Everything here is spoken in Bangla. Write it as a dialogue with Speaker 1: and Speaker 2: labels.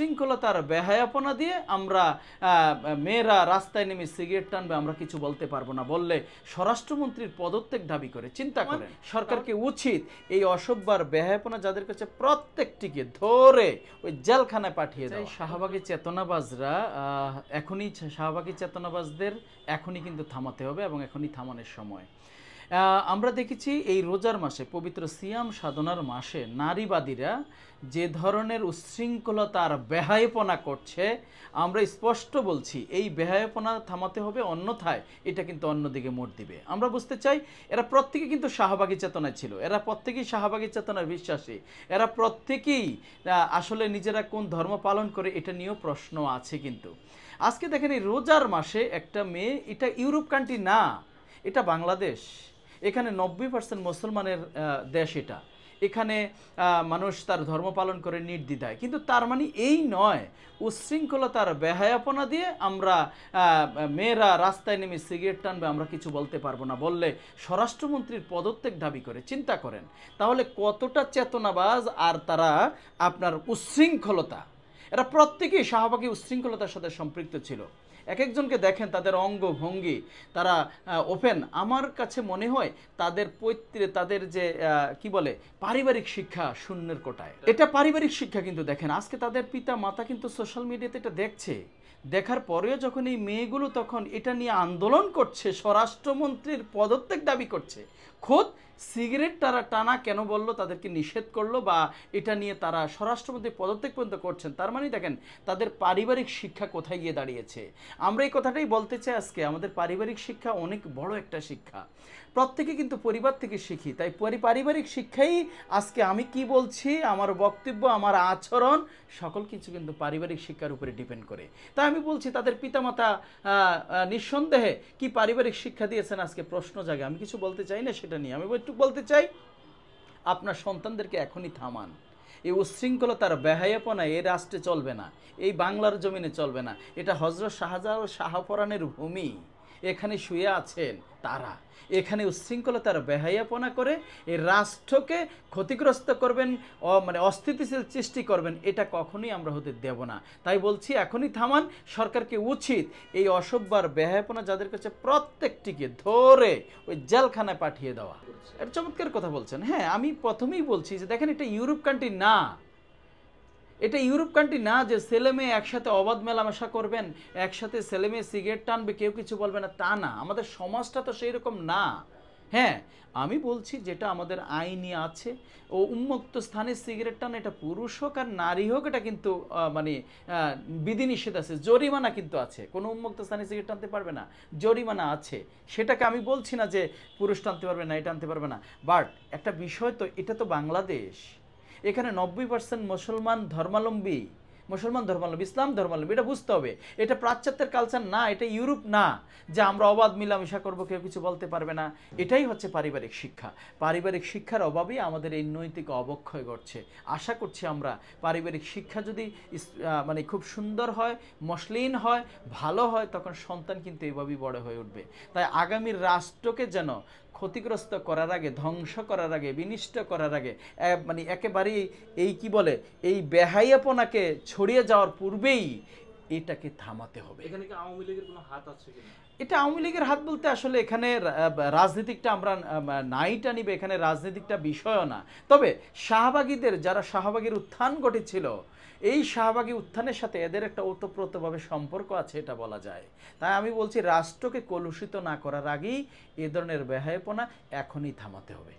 Speaker 1: উচ্ছৃঙ্খলতার বেহায়াপনা দিয়ে আমরা মেয়েরা রাস্তায় নেমে সিগারেট টানবে আমরা কিছু বলতে পারবো না বললে স্বরাষ্ট্রমন্ত্রীর পদত্যাগ দাবি করে। চিন্তা করেন, সরকারকে উচিত এই অসভ্যার বেহায়াপনা যাদের কাছে প্রত্যেকটিকে ধরে ওই জেলখানায় পাঠিয়ে দেয়। শাহবাগী চেতনাবাজরা এখনই শাহবাগী চেতনাবাজদের এখনই কিন্তু থামাতে হবে এবং এখনই থামানোর সময়। আমরা দেখেছি এই রোজার মাসে, পবিত্র সিয়াম সাধনার মাসে নারীবাদীরা যে ধরনের উচ্ছৃঙ্খলতার বেহায়াপনা করছে, আমরা স্পষ্ট বলছি এই বেহায়াপনা থামাতে হবে, অন্যথায় এটা কিন্তু অন্যদিকে মোড় দিবে। আমরা বুঝতে চাই এরা প্রত্যেকে কিন্তু শাহবাগী চেতনায় ছিল, এরা প্রত্যেকেই শাহবাগী চেতনার বিশ্বাসী, এরা প্রত্যেকেই আসলে নিজেরা কোন ধর্ম পালন করে এটা নিয়েও প্রশ্ন আছে। কিন্তু আজকে দেখেন এই রোজার মাসে একটা মেয়ে, এটা ইউরোপ কান্ট্রি না, এটা বাংলাদেশ, এখানে 90% মুসলমানের দেশ, এখানে মানুষ তার ধর্ম পালন করে নির্দ্বিধায়। কিন্তু তার মানে এই নয় উচ্ছৃঙ্খলতার বেহায়াপনা দিয়ে আমরা মেয়েরা রাস্তায় নেমে সিগারেট টানবে আমরা কিছু বলতে পারবো না বললে স্বরাষ্ট্রমন্ত্রীর পদত্যাগ দাবি করে। চিন্তা করেন তাহলে কতটা চেতনাবাজ। আর তারা আপনার উচ্ছৃঙ্খলতা, এরা প্রত্যেকেই শাহবাগী উচ্ছৃঙ্খলতার সাথে সম্পৃক্ত ছিল। এক একজনকে দেখেন তাদের অঙ্গভঙ্গি, তারা ওপেন। আমার কাছে মনে হয় তাদের তাদের যে কি বলে পারিবারিক শিক্ষা শূন্যের কোটায়। এটা পারিবারিক শিক্ষা। কিন্তু দেখেন আজকে তাদের পিতা মাতা কিন্তু সোশ্যাল মিডিয়াতে এটা দেখছে, দেখার পরেও যখন এই মেয়েগুলো তখন এটা নিয়ে আন্দোলন করছে, স্বরাষ্ট্রমন্ত্রীর পদত্যাগ দাবি করছে, খোদ সিগারেট তারা টানা কেন বললো, তাদেরকে নিষেধ করলো বা এটা নিয়ে তারা স্বরাষ্ট্রমন্ত্রীর পদত্যাগ পর্যন্ত করছেন, তার মানে দেখেন তাদের পারিবারিক শিক্ষা কোথায় গিয়ে দাঁড়িয়েছে। আমরা এই কথাটাই বলতে চাই আজকে, আমাদের পারিবারিক শিক্ষা অনেক বড় একটা শিক্ষা, প্রত্যেকে কিন্তু পরিবার থেকে শিখি। তাই পারিবারিক শিক্ষাই আজকে আমি কি বলছি, আমার বক্তব্য, আমার আচরণ সকল কিছু কিন্তু পারিবারিক শিক্ষার উপরে ডিপেন্ড করে। তাই আমি বলছি তাদের পিতামাতা নিঃসন্দেহে কি পারিবারিক শিক্ষা দিয়েছেন আজকে প্রশ্ন জাগে। আমি কিছু বলতে চাই না সেটা নিয়ে, আমি একটু বলতে চাই আপনার সন্তানদেরকে এখনই থামান। এই উচ্ছৃঙ্খলতার বেহায়াপনা এই রাষ্ট্রে চলবে না, এই বাংলার জমিনে চলবে না। এটা হযরত শাহজালাল শাহপরানের ভূমি, এখানে শুয়ে আছেন তারা, এখানে উচ্ছৃঙ্খলতার বেহায়াপনা করে এই রাষ্ট্রকে ক্ষতিগ্রস্ত করবেন, মানে অস্থিতিশীল সৃষ্টি করবেন, এটা কখনোই আমরা হতে দেব না। তাই বলছি এখনই থামান। সরকারকে উচিত এই অসভ্যার বেহায়াপনা যাদের কাছে প্রত্যেকটিকে ধরে ওই জেলখানায় পাঠিয়ে দেওয়া। এটা চমৎকার কথা বলছেন। হ্যাঁ, আমি প্রথমেই বলছি যে দেখেন এটা ইউরোপ কান্ট্রি না, এটা ইউরোপ কান্ট্রি না যে ছেলে মেয়ে একসাথে অবাধ মেলামেশা করবেন, একসাথে ছেলে মেয়ে সিগারেট টানবে কেউ কিছু বলবে না, তা না। আমাদের সমাজটা তো সেই রকম না। হ্যাঁ, আমি বলছি যেটা আমাদের আইনি আছে, ও উন্মুক্ত স্থানে সিগারেট টান, এটা পুরুষ হোক আর নারী হোক, এটা কিন্তু মানে বিধিনিষেধ আছে, জরিমানা কিন্তু আছে। কোনো উন্মুক্ত স্থানে সিগারেট টানতে পারবে না, জরিমানা আছে। সেটাকে আমি বলছি না যে পুরুষ টানতে পারবে না, এটা টানতে পারবে না। বাট একটা বিষয় তো, এটা তো বাংলাদেশ, এখানে 90% মুসলমান ধর্মাবলম্বী, ইসলাম ধর্মাবলম্বী। এটা বুঝতে হবে, এটা পাশ্চাত্যের কালচার না, এটা ইউরোপ না যে আমরা অবাধ মিলামেশা করবো কেউ কিছু বলতে পারবে না। এটাই হচ্ছে পারিবারিক শিক্ষা। পারিবারিক শিক্ষার অভাবেই আমাদের এই নৈতিক অবক্ষয় ঘটছে। আশা করছি আমরা পারিবারিক শিক্ষা যদি মানে খুব সুন্দর হয়, মসলিন হয়, ভালো হয়, তখন সন্তান কিন্তু এইভাবেই বড় হয়ে উঠবে। তাই আগামীর রাষ্ট্রকে যেন ক্ষতিগ্রস্ত করার আগে, ধ্বংস করার আগে, বিনিষ্ট করার আগে, মানে একেবারেই এই কি বলে এই বেহায়াপনাকে ছড়িয়ে যাওয়ার পূর্বেই এটাকে থামাতে হবে।
Speaker 2: এখানে কি আওয়ামী লীগের কোনো হাত আছে কিনা?
Speaker 1: এটা আওয়ামী লীগের হাত বলতে আসলে এখানে রাজনীতিকটা আমরা নাইটা নিবে, এখানে রাজনীতিকটা বিষয়ও না। তবে শাহবাগীদের, যারা শাহবাগীর উত্থান ঘটেছিল, এই শাহবাগী উত্থানের সাথে এদের একটা ওতপ্রোতভাবে সম্পর্ক আছে, এটা বলা যায়। তাই আমি বলছি রাষ্ট্রকে কলুষিত না করার আগেই এ ধরনের বেহায়াপনা এখনই থামাতে হবে।